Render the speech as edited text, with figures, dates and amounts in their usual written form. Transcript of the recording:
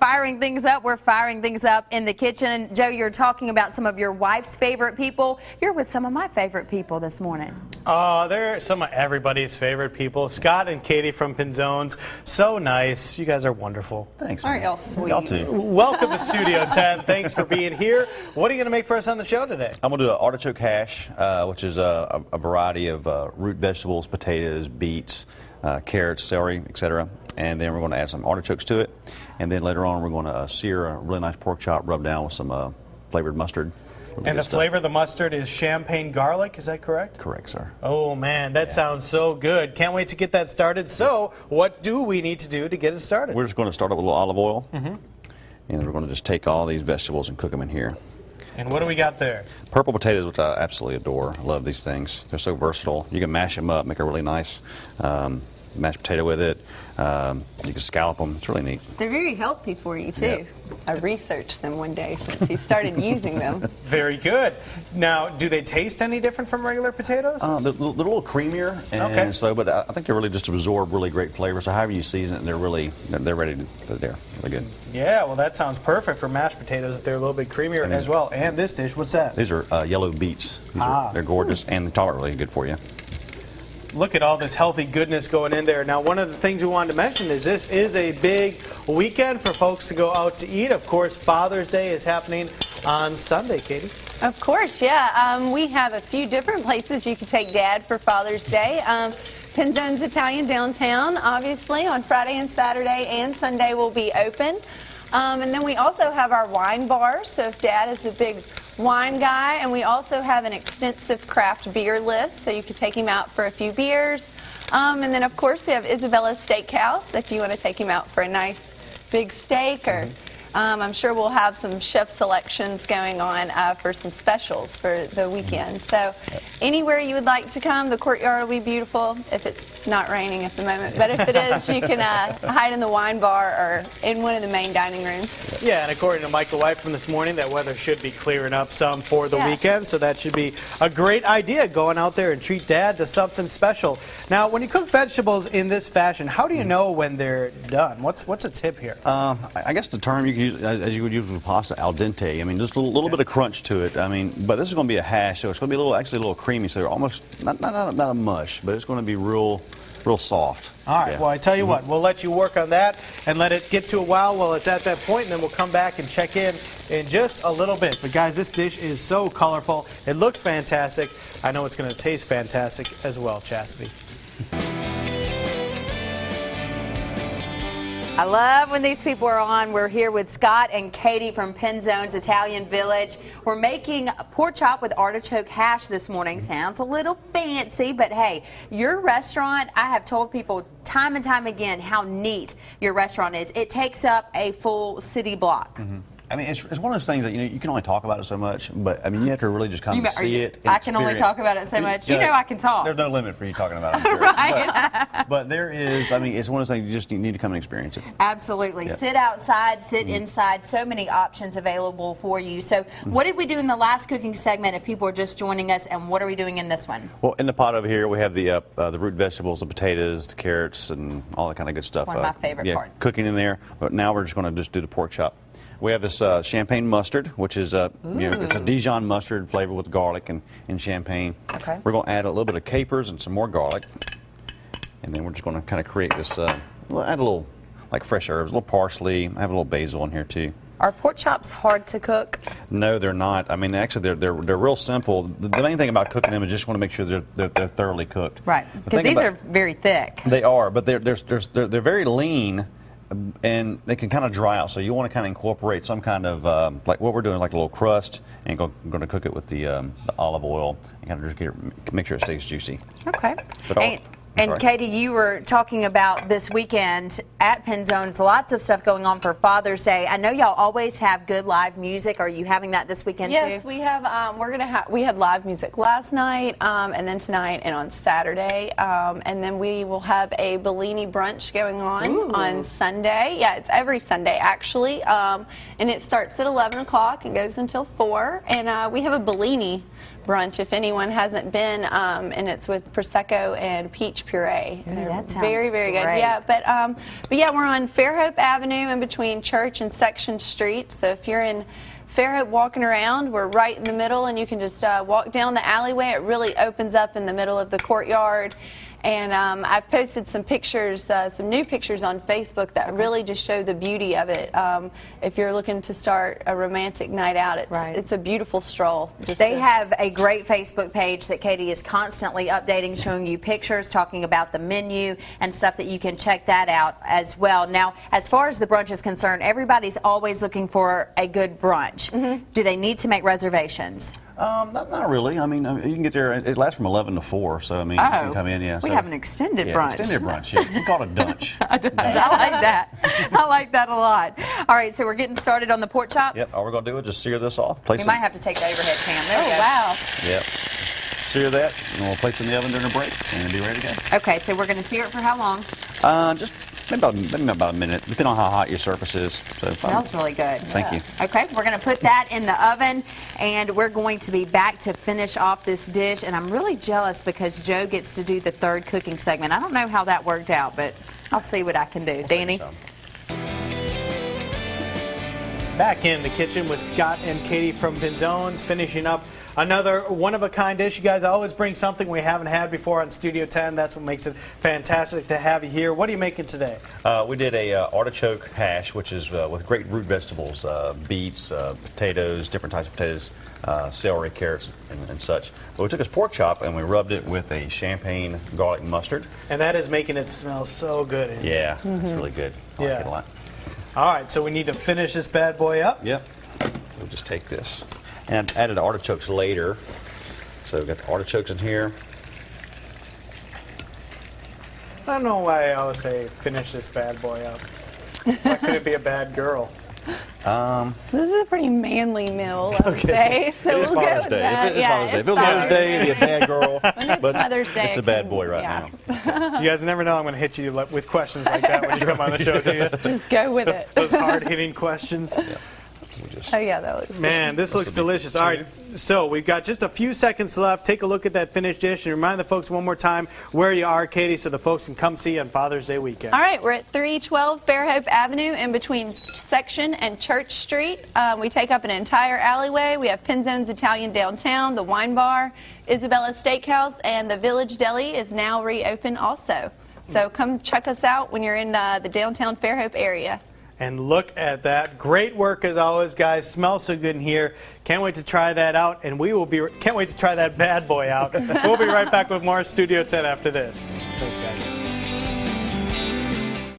firing things up. We're firing things up in the kitchen. Joe, you're talking about some of your wife's favorite people. You're with some of my favorite people this morning. They're some of everybody's favorite people. Scott and Katie from Pinzone's. So nice. You guys are wonderful. Thanks. Aren't y'all sweet? Y'all too. Welcome to Studio 10. Thanks for being here. What are you going to make for us on the show today? I'm going to do an artichoke hash, which is a variety of root vegetables, potatoes, beets, carrots, celery, etc. And then we're going to add some artichokes to it. And then later on, we're going to sear a really nice pork chop, rub down with some flavored mustard. And the flavor of the mustard is champagne garlic, is that correct? Correct, sir. Oh man, that sounds so good. Can't wait to get that started. So, what do we need to do to get it started? We're just going to start up with a little olive oil. And then we're going to just take all these vegetables and cook them in here. And what do we got there? Purple potatoes, which I absolutely adore. I love these things. They're so versatile. You can mash them up, make a really nice mashed potato with it. You can scallop them. It's really neat. They're very healthy for you, too. Yep. I researched them one day since he started using them. Very good. Now, do they taste any different from regular potatoes? They're a little creamier, and so, but I think they really just absorb really great flavor. So however you season it, they're ready to, they're really good. Yeah, well that sounds perfect for mashed potatoes if they're a little bit creamier as well. And this dish, what's that? These are yellow beets. They're gorgeous and they are really good for you. Look at all this healthy goodness going in there. Now, one of the things we wanted to mention is this is a big weekend for folks to go out to eat. Of course, Father's Day is happening on Sunday, Katie. Of course, yeah. We have a few different places you can take Dad for Father's Day. Pinzone's Italian downtown, obviously, on Friday and Saturday and Sunday will be open. And then we also have our wine bar, so if Dad is a big wine guy, and we also have an extensive craft beer list, so you could take him out for a few beers. And then, of course, we have Isabella's Steakhouse, if you want to take him out for a nice big steak, or I'm sure we'll have some chef selections going on for some specials for the weekend. So anywhere you would like to come, the courtyard will be beautiful if it's not raining at the moment. But if it is, you can hide in the wine bar or in one of the main dining rooms. Yeah, and according to Michael White from this morning, that weather should be clearing up some for the weekend. So that should be a great idea, going out there and treat Dad to something special. Now, when you cook vegetables in this fashion, how do you know when they're done? What's a tip here? I guess the term you could use, as you would use with pasta, al dente. I mean, just a little bit of crunch to it. I mean, but this is going to be a hash, so it's going to be actually a little creamy. So they're almost not a mush, but it's going to be real soft. All right. Yeah. Well, I tell you what, we'll let you work on that and let it get to a while it's at that point, and then we'll come back and check in just a little bit. But guys, this dish is so colorful. It looks fantastic. I know it's going to taste fantastic as well, Chastity. I love when these people are on. We're here with Scott and Katie from Pinzone's Italian Village. We're making pork chop with artichoke hash this morning. Sounds a little fancy, but hey, your restaurant, I have told people time and time again how neat your restaurant is. It takes up a full city block. I mean, it's one of those things that you can only talk about it so much, but I mean, you have to really just come and see it. I can only talk about it so much. You know I can talk. There's no limit for you talking about it, I'm sure. Right. But there is, I mean, it's one of those things you just need to come and experience it. Absolutely. Yep. Sit outside, sit inside. So many options available for you. So what did we do in the last cooking segment if people are just joining us, and what are we doing in this one? Well, in the pot over here, we have the root vegetables, the potatoes, the carrots, and all that kind of good stuff. One of my favorite parts. Cooking in there. But now we're just going to just do the pork chop. We have this champagne mustard, which is it's a Dijon mustard flavored with garlic and champagne. Okay. We're going to add a little bit of capers and some more garlic, and then we're just going to kind of create this. Add a little like fresh herbs, a little parsley. I have a little basil in here too. Are pork chops hard to cook? No, they're not. I mean, actually, they're real simple. The main thing about cooking them is just want to make sure they're thoroughly cooked. Right. Because these are very thick. They are, but they're very lean. And they can kind of dry out, so you want to kind of incorporate some kind of like what we're doing, like a little crust, and going to cook it with the olive oil and kind of just make sure it stays juicy. Okay. And Katie, you were talking about this weekend at Pinzone's, lots of stuff going on for Father's Day. I know y'all always have good live music. Are you having that this weekend too? Yes, we have. We had live music last night, and then tonight, and on Saturday, and then we will have a Bellini brunch going on Sunday. Yeah, it's every Sunday actually, and it starts at 11 o'clock and goes until 4. And we have a Bellini brunch if anyone hasn't been, and it's with Prosecco and peach puree. Ooh, They're that sounds very, very good. great. Yeah, but yeah, we're on Fairhope Avenue in between Church and Section Street. So if you're in Fairhope walking around, we're right in the middle, and you can just walk down the alleyway. It really opens up in the middle of the courtyard. And I've posted some pictures, some new pictures on Facebook that really just show the beauty of it. If you're looking to start a romantic night out, it's a beautiful stroll. They have a great Facebook page that Katie is constantly updating, showing you pictures, talking about the menu and stuff that you can check that out as well. Now, as far as the brunch is concerned, everybody's always looking for a good brunch. Do they need to make reservations? Not really. I mean, you can get there. It lasts from 11 to 4, so I mean, you can come in. Yeah, we have an extended brunch. Extended brunch. Yeah, we call it a dunch. I like that. I like that a lot. All right, so we're getting started on the pork chops. Yep. All we're gonna do is just sear this off. We might have to take the overhead cam. There we go. Wow. Yep. Sear that, and we'll place it in the oven during a break, and it'll be ready to go. Okay, so we're going to sear it for how long? Just maybe about a minute, depending on how hot your surface is. So It smells really good. Thank you. Okay, we're going to put that in the oven, and we're going to be back to finish off this dish. And I'm really jealous because Joe gets to do the third cooking segment. I don't know how that worked out, but I'll see what I can do. Danny? Back in the kitchen with Scott and Katie from Pinzone's, finishing up another one-of-a-kind dish. You guys always bring something we haven't had before on Studio 10. That's what makes it fantastic to have you here. What are you making today? We did a artichoke hash, which is with great root vegetables, beets, potatoes, different types of potatoes, celery, carrots, and such. But we took this pork chop and we rubbed it with a champagne garlic mustard. And that is making it smell so good. Yeah, it's really good. I like it a lot. All right, so we need to finish this bad boy up. Yep. We'll just take this. And I added artichokes later. So we've got the artichokes in here. I don't know why I always say finish this bad boy up. Why couldn't it be a bad girl? This is a pretty manly meal, I would say. So it is we'll go Father's with Day. that. If it was Mother's Day, it'd be a bad girl. But Mother's Day, it's a bad boy right now. You guys never know I'm going to hit you with questions like that when you come on the show, do you? Just go with it. Those hard-hitting questions. Yeah. Oh, yeah, that looks Man, this looks delicious. All right, so we've got just a few seconds left. Take a look at that finished dish and remind the folks one more time where you are, Katie, so the folks can come see you on Father's Day weekend. All right, we're at 312 Fairhope Avenue in between Section and Church Street. We take up an entire alleyway. We have Pinzone's Italian downtown, the wine bar, Isabella's Steakhouse, and the Village Deli is now reopened also. So come check us out when you're in the downtown Fairhope area. And look at that. Great work as always, guys. Smells so good in here. Can't wait to try that out. And can't wait to try that bad boy out. We'll be right back with more Studio 10 after this. Thanks, guys.